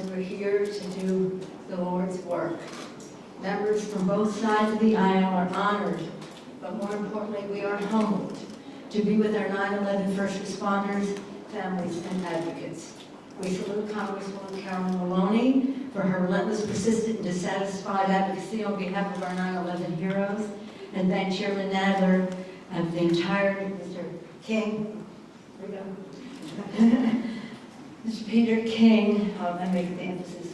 we're here to do the Lord's work. Members from both sides of the aisle are honored, but more importantly, we are humbled to be with our 9/11 first responders, families, and advocates. We salute Congresswoman Carolyn Maloney for her relentless, persistent, and dissatisfied advocacy on behalf of our 9/11 heroes, and thank Chairman Nadler and the entire Mr. King, Mr. Peter King, I make the emphasis,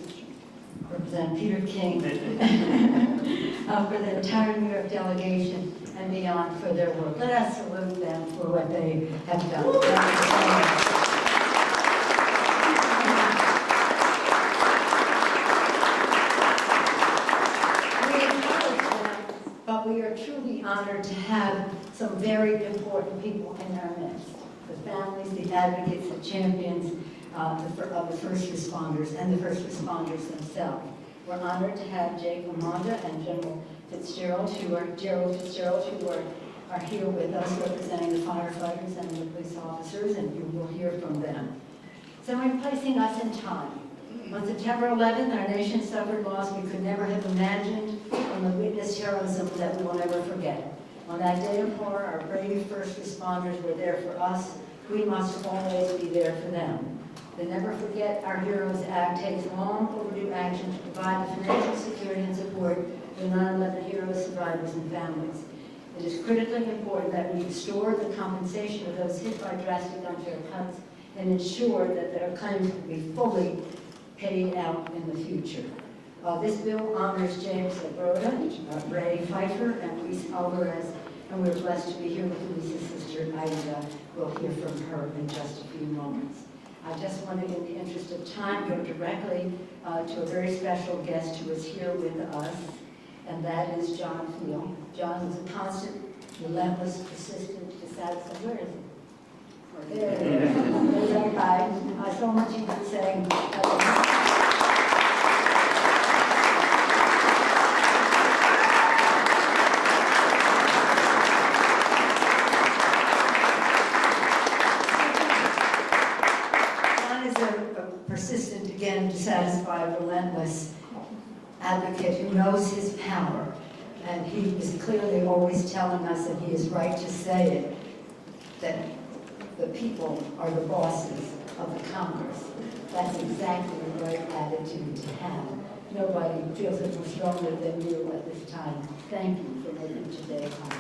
Representative Peter King, for the entire New York delegation and beyond for their work. Let us salute them for what they have done. We acknowledge them, but we are truly honored to have some very important people in our midst. The families, the advocates, the champions of the first responders and the first responders themselves. We're honored to have Jake LaMonda and General Fitzgerald, who are here with us representing the firefighters and the police officers, and you will hear from them. So in placing us in time, on September 11th, our nation suffered loss we could never have imagined, and the witnessed heroism that we will never forget. On that day of horror, our brave first responders were there for us. We must always be there for them. The Never Forget Our Heroes Act takes long overdue action to provide the financial security and support for 9/11 heroes, survivors, and families. It is critically important that we restore the compensation of those hit by drastic unfair cuts and ensure that their claims will be fully paid out in the future. This bill honors James Labroda, Ray Pfeiffer, and Luis Alvarez, and we're blessed to be here with Luis's sister, Ida. We'll hear from her in just a few moments. I just wanted, in the interest of time, go directly to a very special guest who is here with us, and that is John Field. John is a constant, relentless, persistent, dissatisfied. Where is he? There's that guy. So much he could say. Persistent, again, dissatisfied, relentless advocate who knows his power. And he is clearly always telling us, and he is right to say it, that the people are the bosses of the Congress. That's exactly the right attitude to have. Nobody feels it more strongly than you at this time. Thank you for making today possible.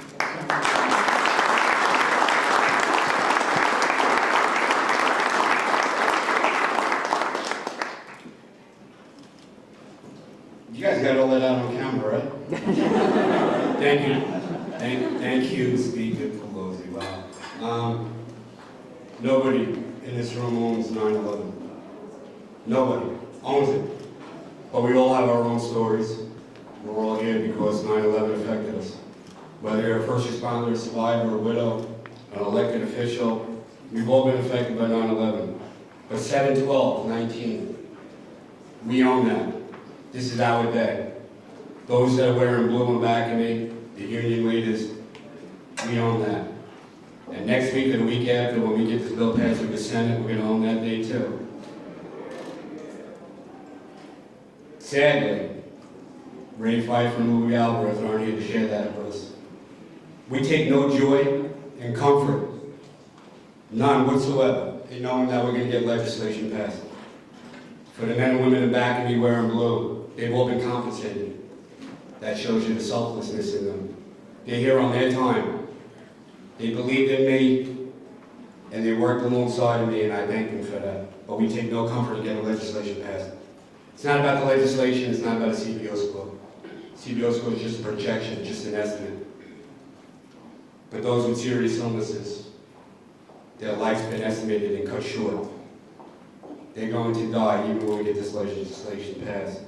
You guys got all that out on camera, right? Thank you. Thank you, Speaker Pelosi. Wow. Nobody in this room owns 9/11. Nobody owns it. But we all have our own stories. We're all here because 9/11 affected us. Whether you're a first responder, a survivor, a widow, an elected official, we've all been affected by 9/11. But 7/12/19, we own that. This is our day. Those that are wearing blue and back of me, the union leaders, we own that. And next week or the week after, when we get this bill passed through the Senate, we're going to own that day too. Sadly, Ray Pfeiffer and Louis Alvarez aren't here to share that with us. We take no joy and comfort, none whatsoever, in knowing that we're going to get legislation passed. For the men and women in the back of me wearing blue, they've all been compensated. That shows you the selflessness in them. They're here on their time. They believed in me, and they worked alongside of me, and I thank them for that. But we take no comfort in getting legislation passed. It's not about the legislation, it's not about a CBO score. CBO score is just a projection, just an estimate. But those with serious illnesses, their life's been estimated and cut short. They're going to die even when we get this legislation passed.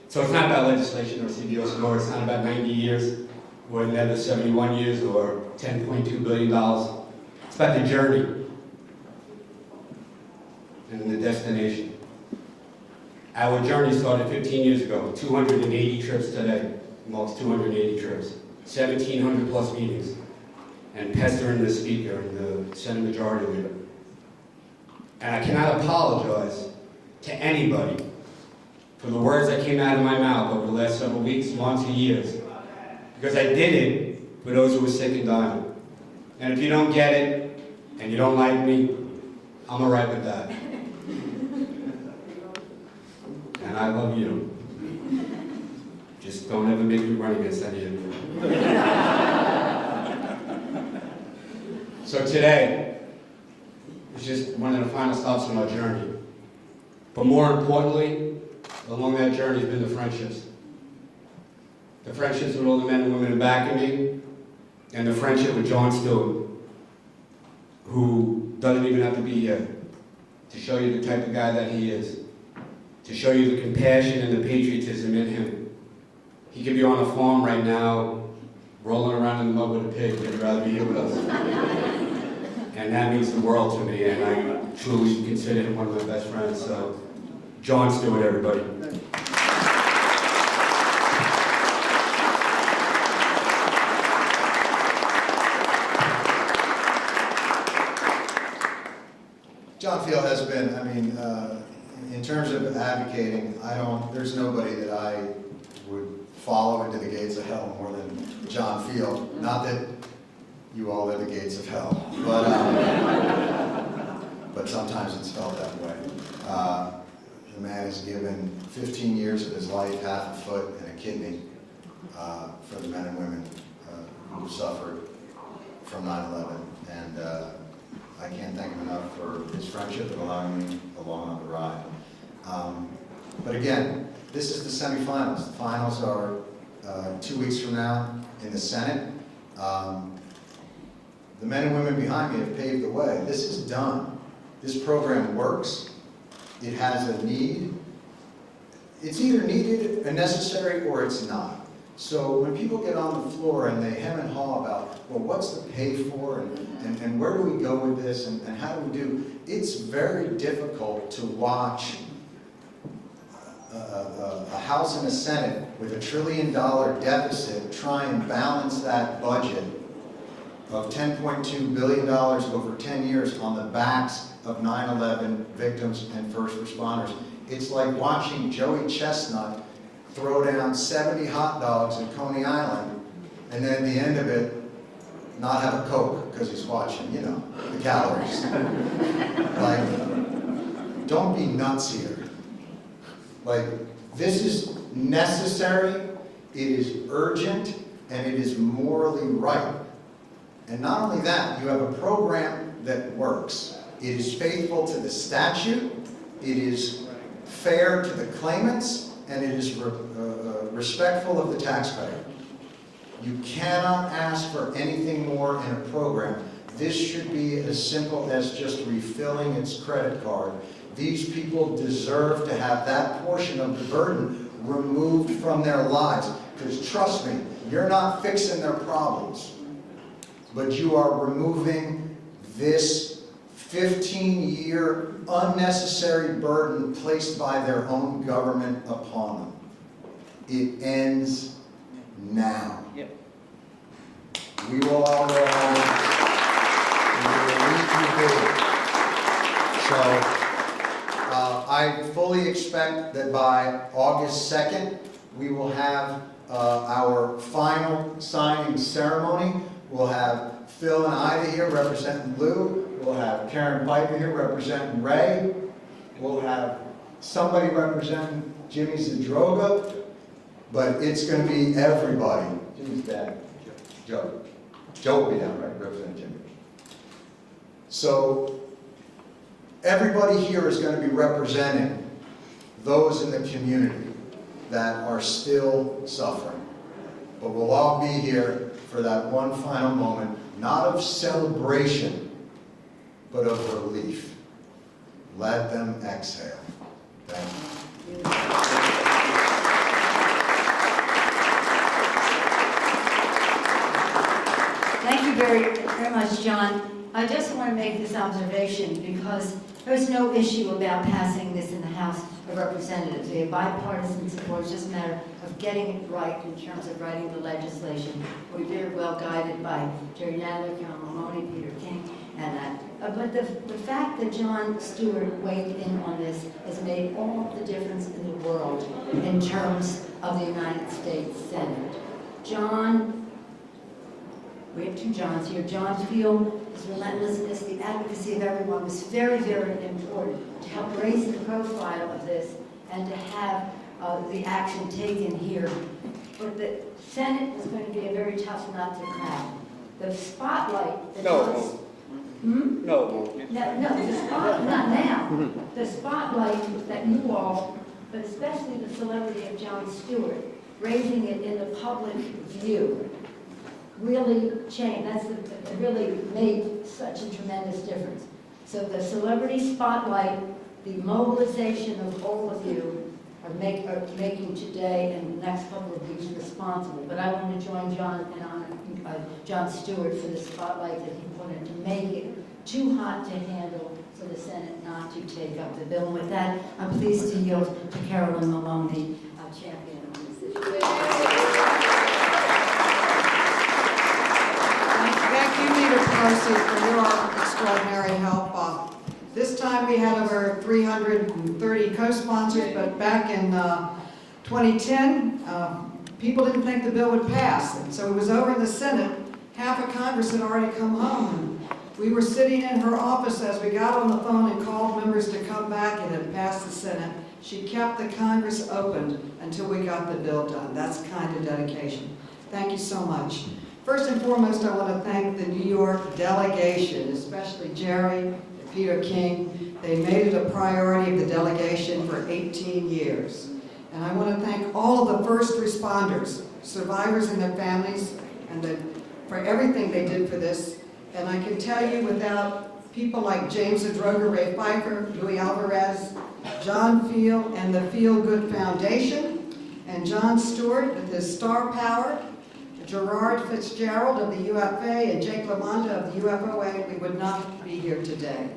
So it's not about legislation or CBO score. It's not about 90 years or another 71 years or $10.2 billion. It's about the journey and the destination. Our journey started 15 years ago, 280 trips today, almost 280 trips, 1,700 plus meetings, and pestering the speaker and the Senate Majority Leader. And I cannot apologize to anybody for the words that came out of my mouth over the last several weeks, months, and years. Because I did it for those who were sick and dying. And if you don't get it, and you don't like me, I'm all right with that. And I love you. Just don't ever make me run against any of you. So today, it's just one of the final stops on our journey. But more importantly, along that journey has been the friendships. The friendships with all the men and women backing me, and the friendship with John Stewart, who doesn't even have to be here to show you the type of guy that he is, to show you the compassion and the patriotism in him. He could be on a farm right now, rolling around in the mud with a pig, but he'd rather be here with us. And that means the world to me, and I truly consider him one of my best friends. So, John Stewart, everybody. John Field has been, in terms of advocating, there's nobody that I would follow into the gates of hell more than John Field. Not that you all are the gates of hell, but sometimes it's felt that way. The man has given 15 years of his life, half a foot and a kidney, for the men and women who suffered from 9/11. And I can't thank him enough for his friendship and allowing me along on the ride. But again, this is the semifinals. The finals are 2 weeks from now in the Senate. The men and women behind me have paved the way. This is done. This program works. It has a need. It's either needed and necessary or it's not. So when people get on the floor and they hem and haw about, well, what's the pay for and where do we go with this and how do we do, it's very difficult to watch a House and a Senate with $1 trillion deficit try and balance that budget of $10.2 billion over 10 years on the backs of 9/11 victims and first responders. It's like watching Joey Chestnut throw down 70 hot dogs in Coney Island, and then at the end of it, not have a Coke, because he's watching, the calories. Like, don't be nuts here. Like, this is necessary, it is urgent, and it is morally right. And not only that, you have a program that works. It is faithful to the statute, it is fair to the claimants, and it is respectful of the taxpayer. You cannot ask for anything more in a program. This should be as simple as just refilling its credit card. These people deserve to have that portion of the burden removed from their lives. Because trust me, you're not fixing their problems, but you are removing this 15-year unnecessary burden placed by their own government upon them. It ends now. Yep. We will all go home. We will leave you be. So, I fully expect that by August 2nd, we will have our final signing ceremony. We'll have Phil and Ida here representing Lou. We'll have Karen Piper here representing Ray. We'll have somebody representing Jimmy Zadroga. But it's going to be everybody. Jimmy's dad. Joe. Joe will be down, right? Representing Jimmy. So, everybody here is going to be representing those in the community that are still suffering. But we'll all be here for that one final moment, not of celebration, but of relief. Let them exhale. Thank you. Thank you very, very much, John. I just want to make this observation because there's no issue about passing this in the House of Representatives. We have bipartisan support. It's just a matter of getting it right in terms of writing the legislation. We're very well guided by Jerry Nadler, Carol Maloney, Peter King, and that. But the fact that John Stewart weighed in on this has made all the difference in the world. in terms of the United States Senate. John, we have two Johns here. John Field, his relentlessness, the advocacy of everyone was very, very important to help raise the profile of this and to have the action taken here. But the Senate was going to be a very tough nut to crack. The spotlight that was... No. No, the spot, not now. The spotlight that you all, but especially the celebrity of Jon Stewart, raising it in the public view, really changed. It really made such a tremendous difference. So the celebrity spotlight, the mobilization of all of you are making today and the next couple of weeks responsible. But I want to join John and honor Jon Stewart for the spotlight that he put in to make it too hot to handle for the Senate not to take up the bill. And with that, I'm pleased to yield to Carolyn Maloney, champion on this issue. Thank you, Leader Pelosi, for your extraordinary help. This time we had over 330 co-sponsors, but back in 2010, people didn't think the bill would pass. And so it was over in the Senate. Half of Congress had already come home. And we were sitting in her office as we got on the phone and called members to come back, and it passed the Senate. She kept the Congress open until we got the bill done. That's kind of dedication. Thank you so much. First and foremost, I want to thank the New York delegation, especially Jerry and Peter King. They made it a priority of the delegation for 18 years. And I want to thank all of the first responders, survivors and their families, and for everything they did for this. And I can tell you, without people like James Adroga, Ray Pfeiffer, Louis Alvarez, John Field, and the Feel Good Foundation, and Jon Stewart with his star power, Gerard Fitzgerald of the UFA, and Jake LaMonda of the UFOA, we would not be here today.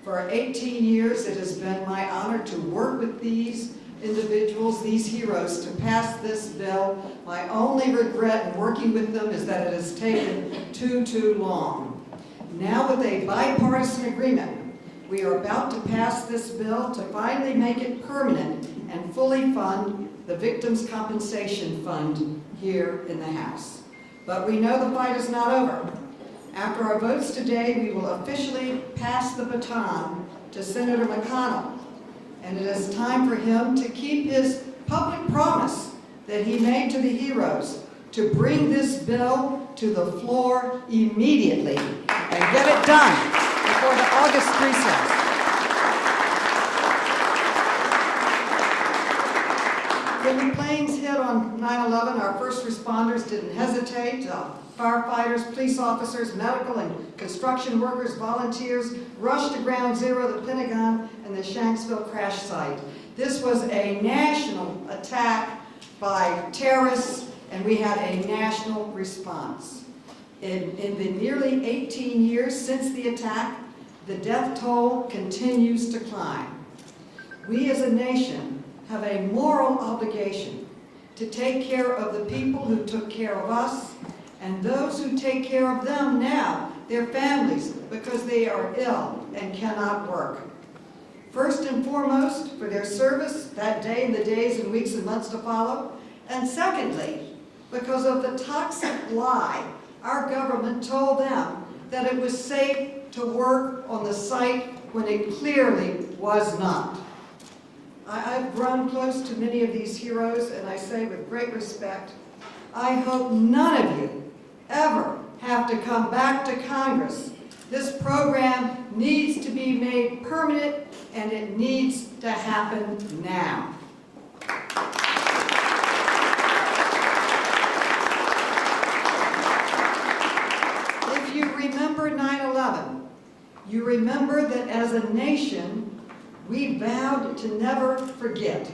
For 18 years, it has been my honor to work with these individuals, these heroes, to pass this bill. My only regret in working with them is that it has taken too long. Now, with a bipartisan agreement, we are about to pass this bill to finally make it permanent and fully fund the Victims' Compensation Fund here in the House. But we know the fight is not over. After our votes today, we will officially pass the baton to Senator McConnell. And it is time for him to keep his public promise that he made to the heroes to bring this bill to the floor immediately and get it done before the August recess. When the planes hit on 9/11, our first responders didn't hesitate. Firefighters, police officers, medical and construction workers, volunteers rushed to Ground Zero, the Pentagon, and the Shanksville crash site. This was a national attack by terrorists, and we had a national response. In the nearly 18 years since the attack, the death toll continues to climb. We as a nation have a moral obligation to take care of the people who took care of us and those who take care of them now, their families, because they are ill and cannot work. First and foremost, for their service that day and the days and weeks and months to follow. And secondly, because of the toxic lie our government told them that it was safe to work on the site when it clearly was not. I've grown close to many of these heroes, and I say with great respect, I hope none of you ever have to come back to Congress. This program needs to be made permanent, and it needs to happen now. If you remember 9/11, you remember that as a nation, we vowed to never forget.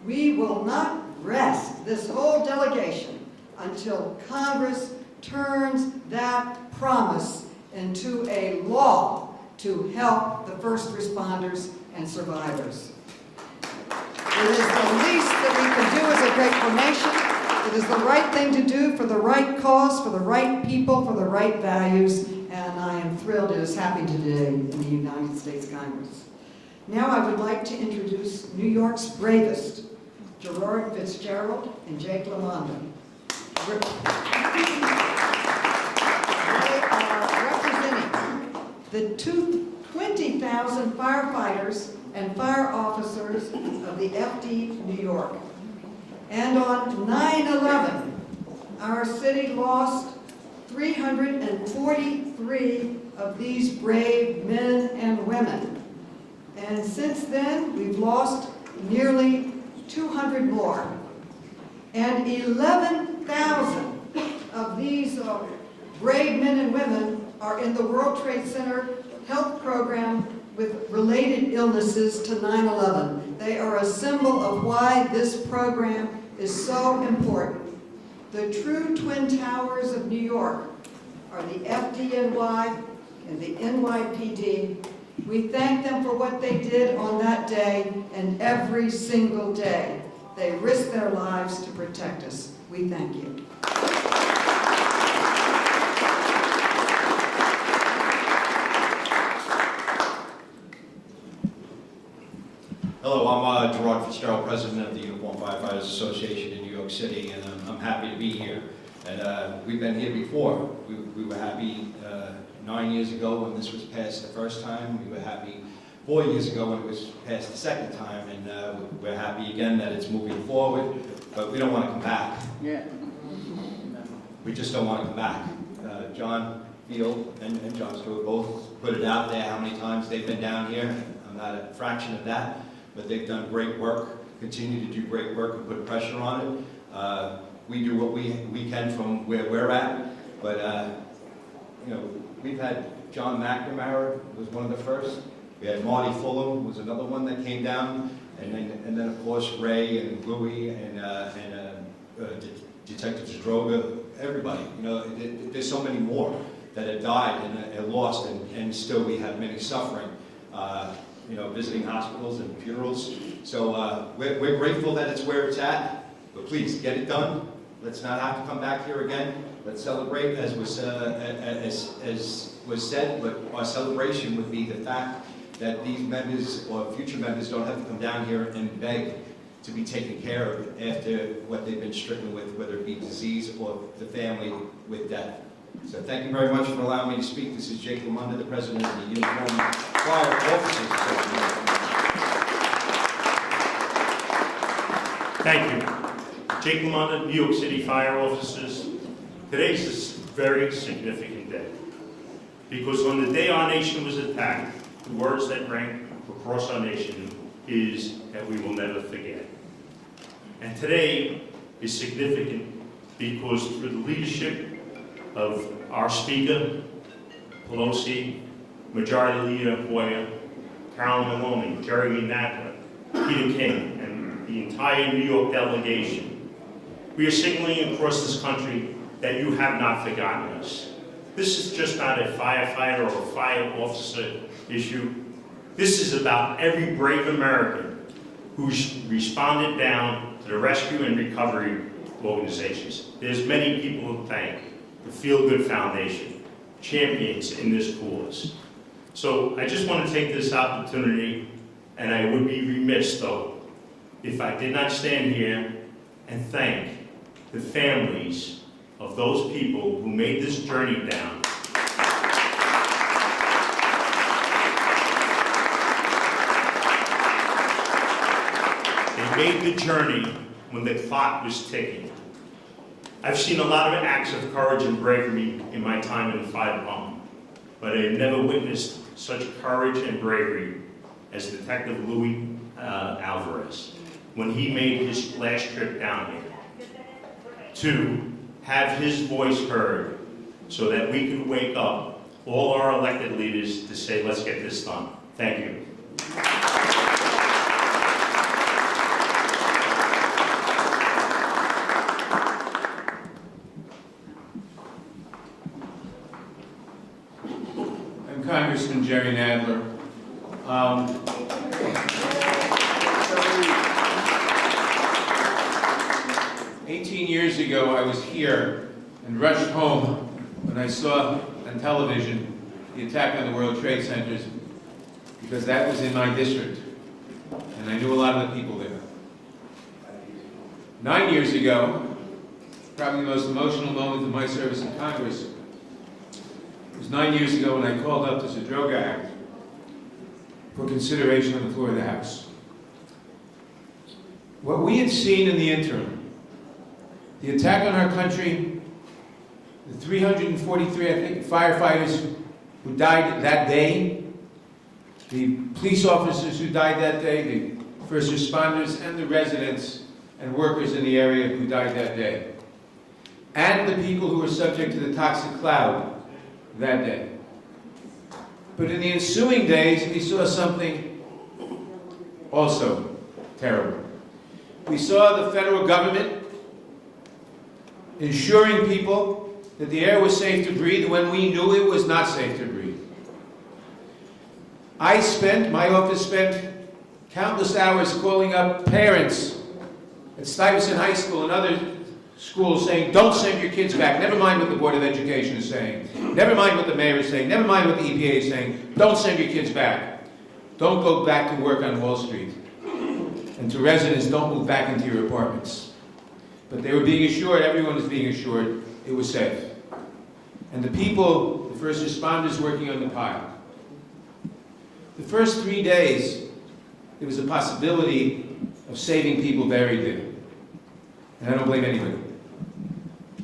We will not rest, this whole delegation, until Congress turns that promise into a law to help the first responders and survivors. It is the least that we can do as a grateful nation. It is the right thing to do for the right cause, for the right people, for the right values, and I am thrilled it is happening today in the United States Congress. Now I would like to introduce New York's bravest, Gerard Fitzgerald and Jake LaMonda. They are representing the 20,000 firefighters and fire officers of the FD New York. And on 9/11, our city lost 343 of these brave men and women. And since then, we've lost nearly 200 more. And 11,000 of these brave men and women are in the World Trade Center health program with related illnesses to 9/11. They are a symbol of why this program is so important. The true Twin Towers of New York are the FDNY and the NYPD. We thank them for what they did on that day and every single day. They risked their lives to protect us. We thank you. Hello, I'm Gerard Fitzgerald, president of the Uniform Firefighters Association in New York City, and I'm happy to be here. And we've been here before. We were happy 9 years ago when this was passed the first time. We were happy 4 years ago when it was passed the second time, and we're happy again that it's moving forward, but we don't want to come back. Yeah. We just don't want to come back. John Field and John Stewart both put it out there how many times they've been down here. I'm not a fraction of that, but they've done great work, continue to do great work and put pressure on it. We do what we can from where we're at, but you know, we've had John McNamara was one of the first. We had Marty Fulham was another one that came down, and then of course Ray and Louie and Detective Stroga, everybody. You know, there's so many more that have died and lost, and still we have many suffering. You know, visiting hospitals and funerals. So we're grateful that it's where it's at, but please get it done. Let's not have to come back here again. Let's celebrate as was said, but our celebration would be the fact that these members or future members don't have to come down here and beg to be taken care of after what they've been stricken with, whether it be disease or the family with death. So thank you very much for allowing me to speak. This is Jake LaMonda, the president of the Uniform Fire Officers Association. Thank you. Jake LaMonda, New York City Fire Officers. Today's a very significant day because on the day our nation was attacked, the words that rang across our nation is that we will never forget. And today is significant because through the leadership of our Speaker, Pelosi, Majority Leader Boyer, Carol Maloney, Jeremy Nadler, Peter King, and the entire New York delegation, we are signaling across this country that you have not forgotten us. This is just not a firefighter or a fire officer issue. This is about every brave American who's responded down to the rescue and recovery organizations. There's many people to thank. The Feel Good Foundation, champions in this cause. So I just want to take this opportunity, and I would be remiss though, if I did not stand here and thank the families of those people who made this journey down. They made the journey when the clock was ticking. I've seen a lot of acts of courage and bravery in my time in the fire department, but I've never witnessed such courage and bravery as Detective Louis Alvarez when he made his last trip down here to have his voice heard so that we could wake up all our elected leaders to say, let's get this done. Thank you. Congressman Jerry Nadler. 18 years ago, I was here and rushed home when I saw on television the attack on the World Trade Centers because that was in my district, and I knew a lot of the people there. 9 years ago, probably the most emotional moment of my service in Congress, it was 9 years ago when I called up the Zadroga Act for consideration on the floor of the House. What we had seen in the interim, the attack on our country, the 343, I think, firefighters who died that day, the police officers who died that day, the first responders, and the residents and workers in the area who died that day, and the people who were subject to the toxic cloud that day. But in the ensuing days, we saw something also terrible. We saw the federal government ensuring people that the air was safe to breathe when we knew it was not safe to breathe. My office spent countless hours calling up parents at Stuyvesant High School and other schools saying, don't send your kids back. Never mind what the Board of Education is saying. Never mind what the mayor is saying. Never mind what the EPA is saying. Don't send your kids back. Don't go back to work on Wall Street. And to residents, don't move back into your apartments. But they were being assured, everyone was being assured, it was safe. And the people, the first responders working on the pile. The first 3 days, there was a possibility of saving people buried there. And I don't blame anybody.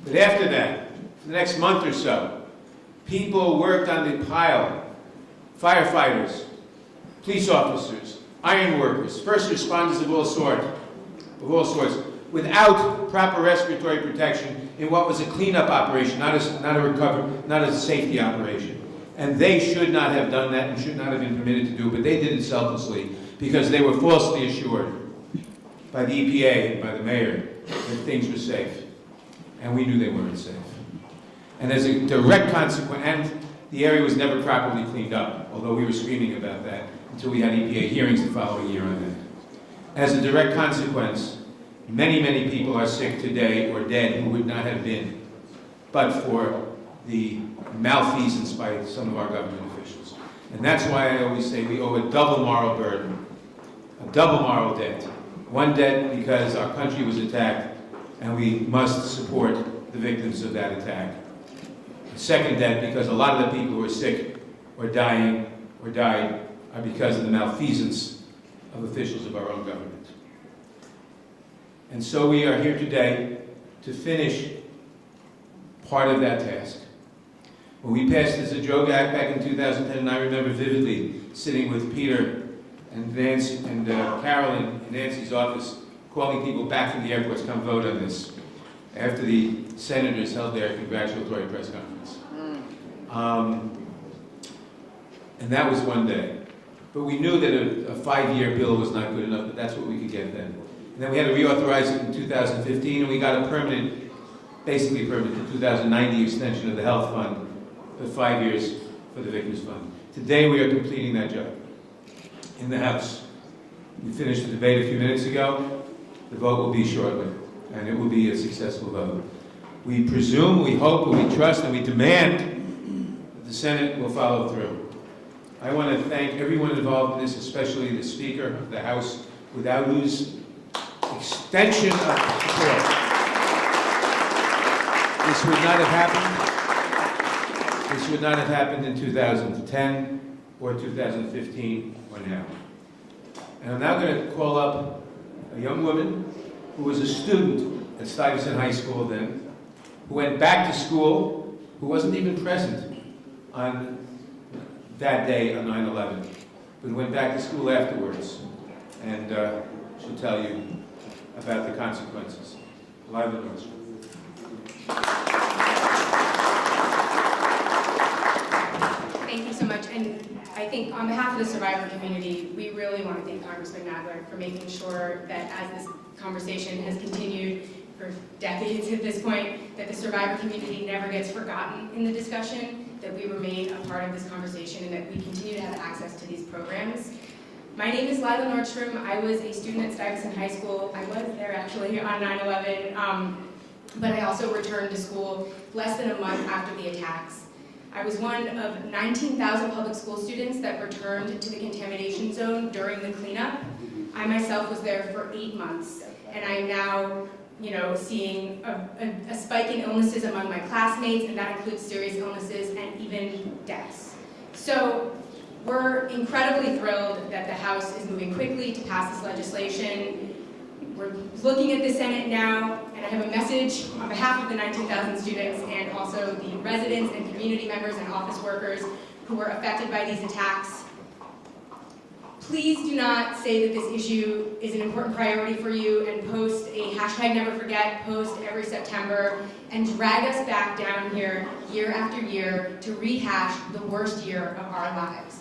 But after that, for the next month or so, people worked on the pile. Firefighters, police officers, iron workers, first responders of all sorts, without proper respiratory protection in what was a cleanup operation, not a safety operation. And they should not have done that and should not have been permitted to do it, but they did it selflessly because they were falsely assured by the EPA and by the mayor that things were safe. And we knew they weren't safe. And as a direct consequence, and the area was never properly cleaned up, although we were screaming about that until we had EPA hearings the following year on that. As a direct consequence, many, many people are sick today or dead who would not have been but for the malfeasance by some of our government officials. And that's why I always say we owe a double moral burden, a double moral debt. One debt because our country was attacked and we must support the victims of that attack. The second debt because a lot of the people who are sick or dying or died are because of the malfeasance of officials of our own government. And so we are here today to finish part of that task. When we passed the Zadroga Act back in 2010, and I remember vividly sitting with Peter and Nancy and Carolyn in Nancy's office, calling people back from the airports, come vote on this, after the senators held their congratulatory press conference. And that was one day. But we knew that a 5-year bill was not good enough, but that's what we could get then. And then we had to reauthorize it in 2015, and we got a permanent, basically permanent, 2090 extension of the health fund for 5 years for the Victims Fund. Today we are completing that job in the House. We finished the debate a few minutes ago. The vote will be shortly, and it will be a successful vote. We presume, we hope, we trust, and we demand that the Senate will follow through. I want to thank everyone involved in this, especially the Speaker of the House, without whose extension of support this would not have happened. This would not have happened in 2010 or 2015 or now. And I'm now going to call up a young woman who was a student at Stuyvesant High School then, who went back to school, who wasn't even present on that day on 9/11, but went back to school afterwards, and she'll tell you about the consequences. Live at North. Thank you so much, and I think on behalf of the survivor community, we really want to thank Congressman Nadler for making sure that as this conversation has continued for decades at this point, that the survivor community never gets forgotten in the discussion, that we remain a part of this conversation, and that we continue to have access to these programs. My name is Lila Nordstrom. I was a student at Stuyvesant High School. I was there actually on 9/11, but I also returned to school less than a month after the attacks. I was one of 19,000 public school students that returned to the contamination zone during the cleanup. I myself was there for 8 months, and I am now, seeing a spike in illnesses among my classmates, and that includes serious illnesses and even deaths. So we're incredibly thrilled that the House is moving quickly to pass this legislation. We're looking at the Senate now, and I have a message on behalf of the 19,000 students and also the residents and community members and office workers who were affected by these attacks. Please do not say that this issue is an important priority for you and post a #NeverForget post every September and drag us back down here year after year to rehash the worst year of our lives.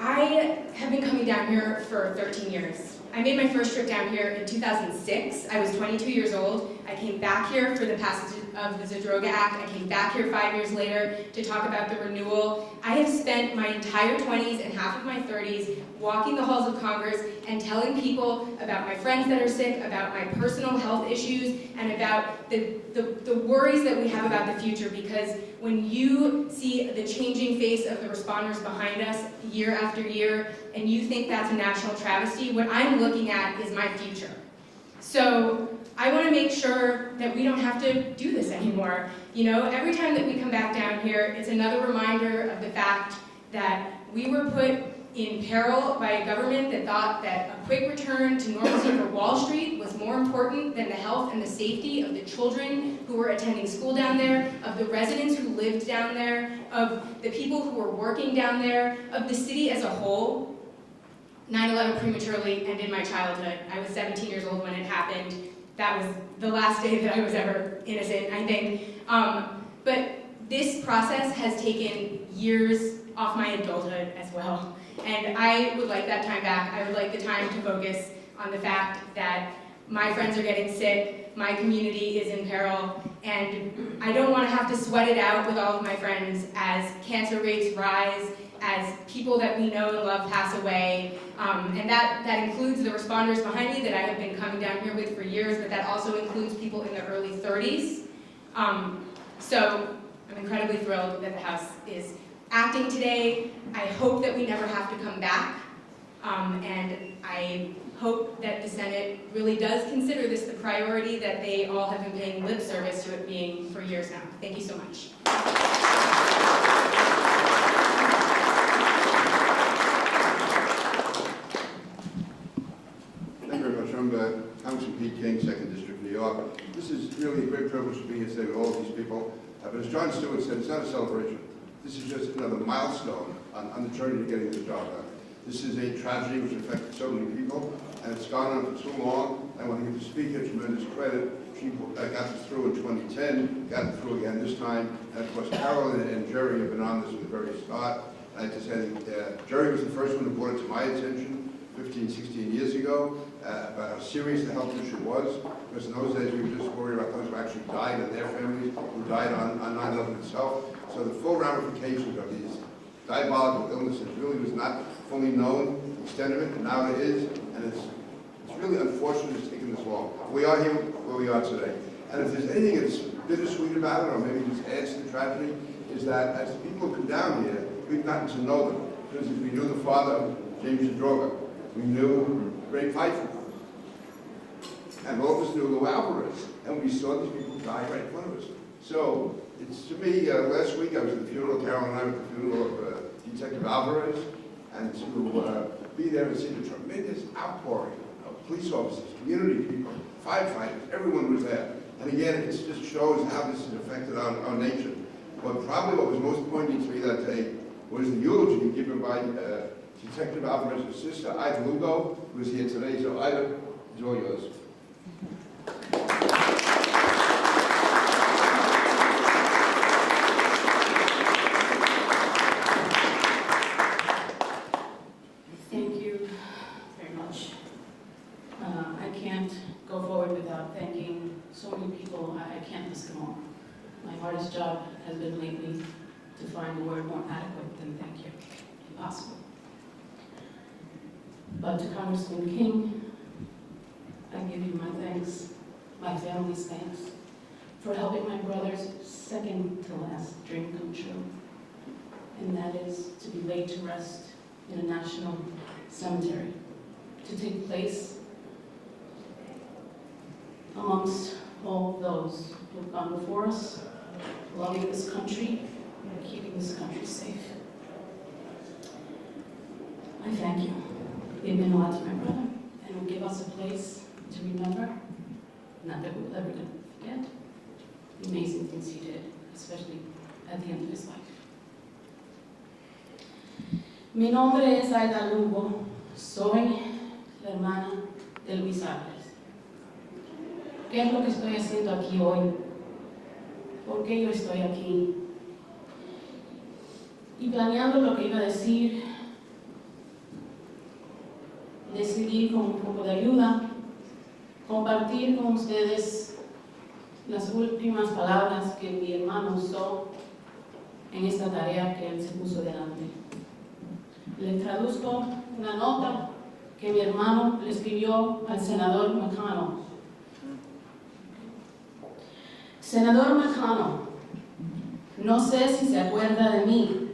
I have been coming down here for 13 years. I made my first trip down here in 2006. I was 22 years old. I came back here for the passage of the Zadroga Act. I came back here 5 years later to talk about the renewal. I have spent my entire 20s and half of my 30s walking the halls of Congress and telling people about my friends that are sick, about my personal health issues, and about the worries that we have about the future, because when you see the changing face of the responders behind us year after year, and you think that's a national travesty, what I'm looking at is my future. So I want to make sure that we don't have to do this anymore. Every time that we come back down here, it's another reminder of the fact that we were put in peril by a government that thought that a quick return to normalcy for Wall Street was more important than the health and the safety of the children who were attending school down there, of the residents who lived down there, of the people who were working down there, of the city as a whole. 9/11 prematurely ended my childhood. I was 17 years old when it happened. That was the last day that I was ever innocent, I think. But this process has taken years off my adulthood as well. And I would like that time back. I would like the time to focus on the fact that my friends are getting sick, my community is in peril, and I don't want to have to sweat it out with all of my friends as cancer rates rise, as people that we know and love pass away. And that includes the responders behind me that I have been coming down here with for years, but that also includes people in their early 30s. So I'm incredibly thrilled that the House is acting today. I hope that we never have to come back. And I hope that the Senate really does consider this the priority that they all have been paying lip service to it being for years now. Thank you so much. Thank you very much. I'm Congressman Pete King, 2nd District, New York. This is really a great privilege to be here today with all of these people. But as John Stewart said, it's not a celebration. This is just another milestone on the journey to getting this job done. This is a tragedy which affected so many people, and it's gone on for too long. I want to give the Speaker tremendous credit. She got this through in 2010, got it through again this time. And of course, Carolyn and Jerry have been on this from the very start. I like to say that Jerry was the first one who brought it to my attention 15, 16 years ago, about how serious the health issue was. Because in those days, we were just worried about those who actually died and their families who died on 9/11 itself. So the full ramifications of these diabolical illnesses really was not fully known, the extent of it, and now it is, and it's really unfortunate it's taken this long. We are here where we are today. And if there's anything that's bittersweet about it, or maybe just adds to the tragedy, is that as the people who come down here, we've gotten to know them. For instance, we knew the father of James Zadroga. We knew Ray Pfeiffer. And all of us knew Lou Alvarez. And we saw these people die right in front of us. So, it's to me, last week I was at the funeral, Carol and I were at the funeral of Detective Alvarez, and to be there and see the tremendous outpouring of police officers, community people, firefighters, everyone was there. And again, it just shows how this has affected our nation. But probably what was most poignant to me that day was the eulogy given by Detective Alvarez's sister, Ida Lugo, who is here today. So Ida, it's all yours. Thank you very much. I can't go forward without thanking so many people. I can't list them all. My hardest job has been lately to find a word more adequate than thank you. Impossible. But to Congressman King, I give you my thanks, my family's thanks, for helping my brother's second to last dream come true. and that is to be laid to rest in a national cemetery, to take place amongst all those who have gone before us, loving this country and keeping this country safe. I thank you. It meant a lot to my brother, and will give us a place to remember, not that we'll ever forget, the amazing things he did, especially at the end of his life. Mi nombre es Aida Lugo, soy la hermana de Luis Álvarez. ¿Qué es lo que estoy haciendo aquí hoy? ¿Por qué yo estoy aquí? Y planeando lo que iba a decir, decidí con un poco de ayuda compartir con ustedes las últimas palabras que mi hermano usó en esta tarea que él se puso delante. Les traduzco una nota que mi hermano le escribió al senador McConnell. Senador McConnell, no sé si se acuerda de mí.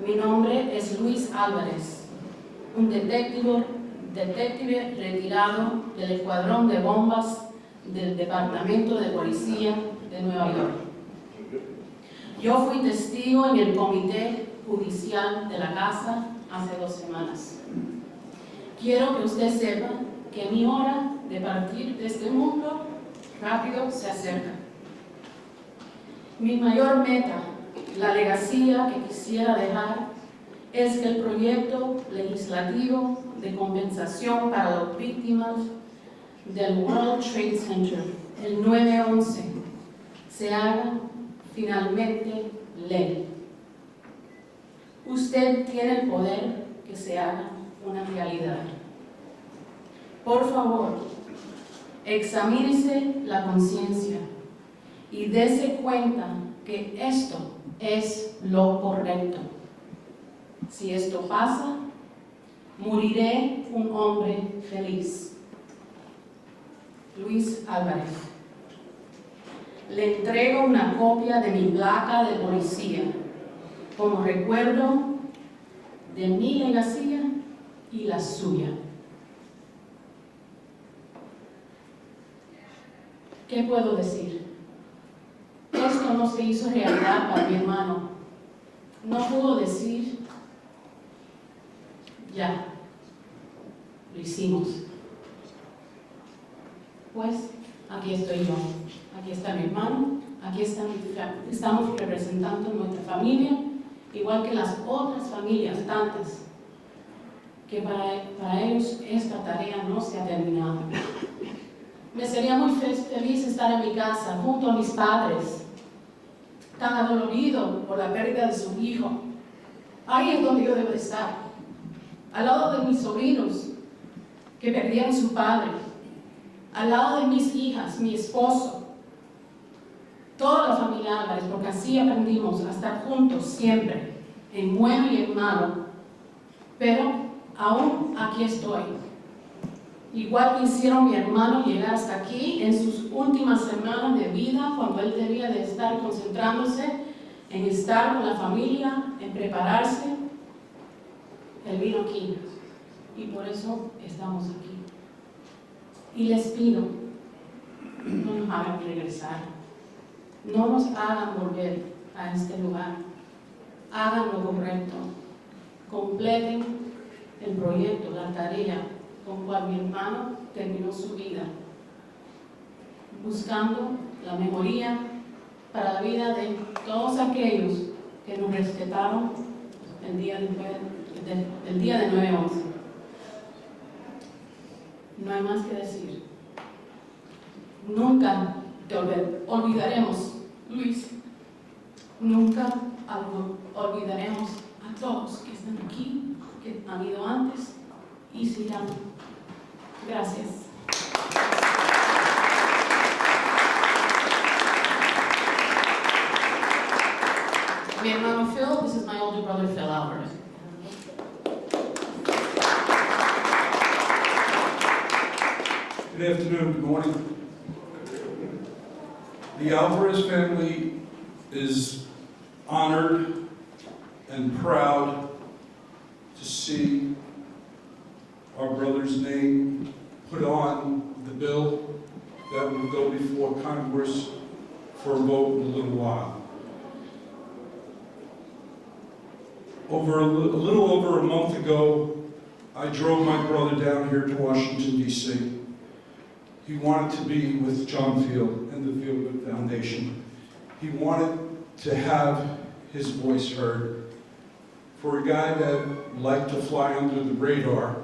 Mi nombre es Luis Álvarez, un detective retirado del escuadrón de bombas del Departamento de Policía de Nueva York. Yo fui testigo en el comité judicial de la casa hace 2 semanas. Quiero que usted sepa que mi hora de partir de este mundo rápido se acerca. Mi mayor meta, la legacía que quisiera dejar, es que el proyecto legislativo de compensación para las víctimas del World Trade Center, el 9/11, se haga finalmente ley. Usted tiene el poder que se haga una realidad. Por favor, examínese la conciencia y dése cuenta que esto es lo correcto. Si esto pasa, moriré un hombre feliz. Luis Álvarez. Le entrego una copia de mi placa de policía como recuerdo de mi legacía y la suya. ¿Qué puedo decir? Esto no se hizo realidad para mi hermano. No pudo decir, ya, lo hicimos. Pues aquí estoy yo, aquí está mi hermano, aquí estamos representando nuestra familia, igual que las otras familias, tantas, que para ellos esta tarea no se ha terminado. Me sería muy feliz estar en mi casa junto a mis padres, tan adolorido por la pérdida de su hijo. Ahí es donde yo debo estar, al lado de mis sobrinos que perdieron su padre, al lado de mis hijas, mi esposo, toda la familia Álvarez, porque así aprendimos a estar juntos siempre, en bueno y en malo. Pero aún aquí estoy. Igual que hicieron mi hermano llegar hasta aquí en sus últimas semanas de vida, cuando él debía de estar concentrándose en estar con la familia, en prepararse, él vino aquí. Y por eso estamos aquí. Y les pido, no nos hagan regresar, no nos hagan volver a este lugar, hagan lo correcto, completen el proyecto, la tarea con cual mi hermano terminó su vida, buscando la mejoría para la vida de todos aquellos que nos respetaron el día de 9/11. No hay más que decir. Nunca te olvidaremos, Luis. Nunca olvidaremos a todos que están aquí, que han ido antes y sigan. Gracias. Mi hermano Phil, this is my older brother Phil Alvarez. Good afternoon, good morning. The Alvarez family is honored and proud to see our brother's name put on the bill that will go before Congress for a vote in a little while. A little over a month ago, I drove my brother down here to Washington, D.C. He wanted to be with John Field and the Feel Good Foundation. He wanted to have his voice heard. For a guy that liked to fly under the radar,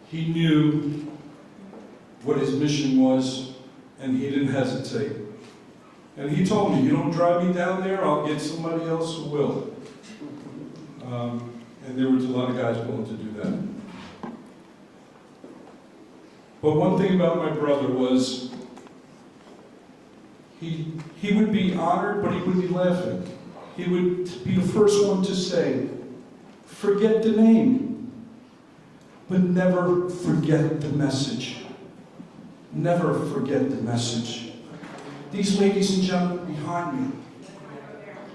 he knew what his mission was, and he didn't hesitate. And he told me, you don't drive me down there, I'll get somebody else who will. And there was a lot of guys willing to do that. But one thing about my brother was, he would be honored, but he would be laughing. He would be the first one to say, forget the name, but never forget the message. Never forget the message. These ladies and gentlemen behind me,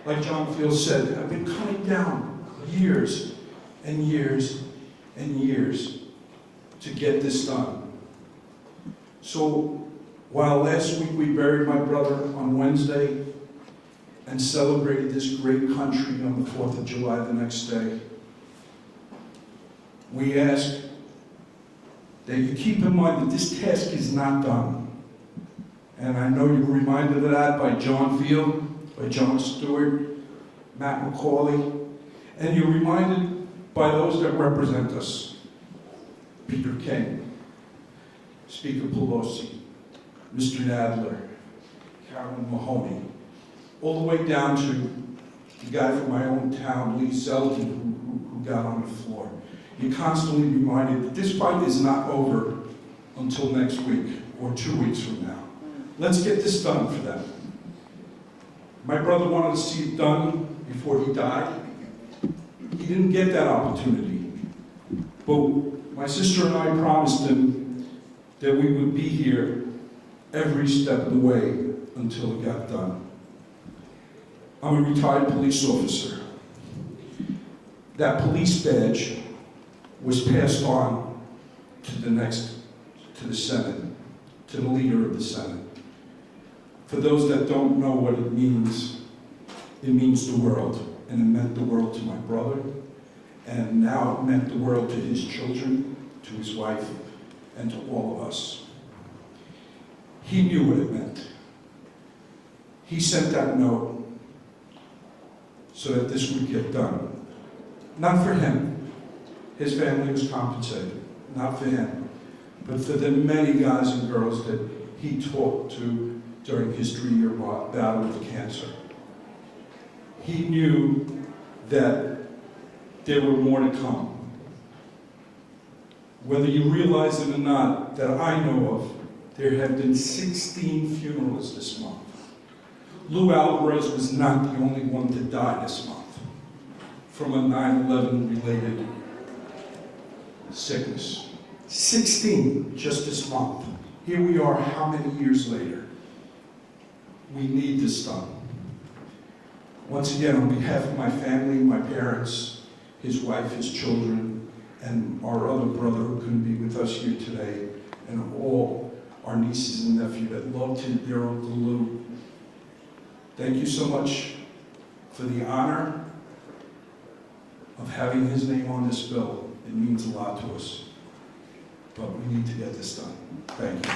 like John Field said, have been coming down years and years and years to get this done. So while last week we buried my brother on Wednesday and celebrated this great country on the 4th of July the next day, we ask that you keep in mind that this task is not done. And I know you're reminded of that by John Field, by John Stewart, Matt McCauley, and you're reminded by those that represent us. Peter King, Speaker Pelosi, Mr. Nadler, Carolyn Maloney, all the way down to the guy from my own town, Lee Zeldin, who got on the floor. You're constantly reminded that this fight is not over until next week or 2 weeks from now. Let's get this done for them. My brother wanted to see it done before he died. He didn't get that opportunity. But my sister and I promised him that we would be here every step of the way until it got done. I'm a retired police officer. That police badge was passed on to the Senate, to the leader of the Senate. For those that don't know what it means the world. And it meant the world to my brother, and now it meant the world to his children, to his wife, and to all of us. He knew what it meant. He sent that note so that this would get done. Not for him. His family was compensated. Not for him. But for the many guys and girls that he talked to during his 3-year battle with cancer. He knew that there were more to come. Whether you realize it or not, that I know of, there have been 16 funerals this month. Lou Alvarez was not the only one to die this month from a 9/11 related sickness. 16 just this month. Here we are, how many years later? We need this done. Once again, on behalf of my family, my parents, his wife, his children, and our other brother who couldn't be with us here today, and all our nieces and nephews that loved their Uncle Lou, thank you so much for the honor of having his name on this bill. It means a lot to us. But we need to get this done. Thank you.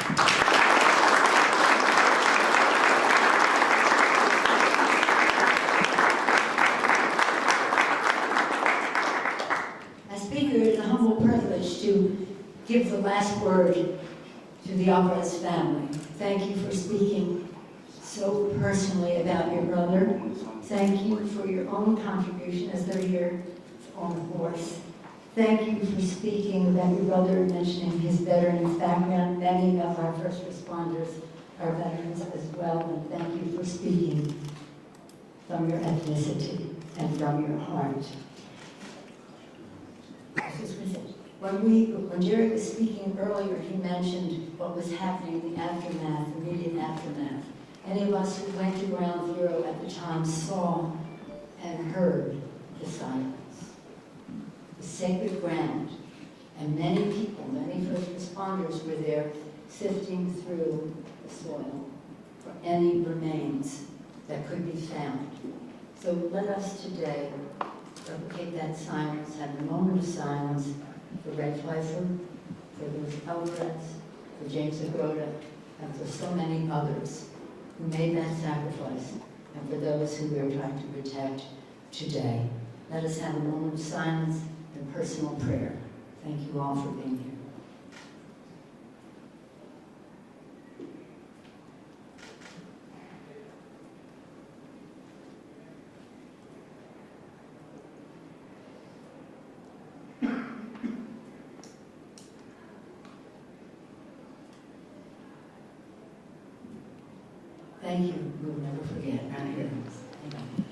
Speaker, it's a humble privilege to give the last word to the Alvarez family. Thank you for speaking so personally about your brother. Thank you for your own contribution as they're here on the horse. Thank you for speaking about your brother and mentioning his veterans background. Many of our first responders are veterans as well, and thank you for speaking from your ethnicity and from your heart. When Jerry was speaking earlier, he mentioned what was happening, the aftermath, the immediate aftermath. Any of us who went to Ground Zero at the time saw and heard the silence. The sacred ground, and many people, many first responders were there sifting through the soil for any remains that could be found. So let us today replicate that silence, have a moment of silence for Red Pfeiffer, for Louis Alvarez, for James Agroda, and for so many others who made that sacrifice, and for those who we are trying to protect today. Let us have a moment of silence and personal prayer. Thank you all for being here. Thank you. We will never forget our heroes. Thank you.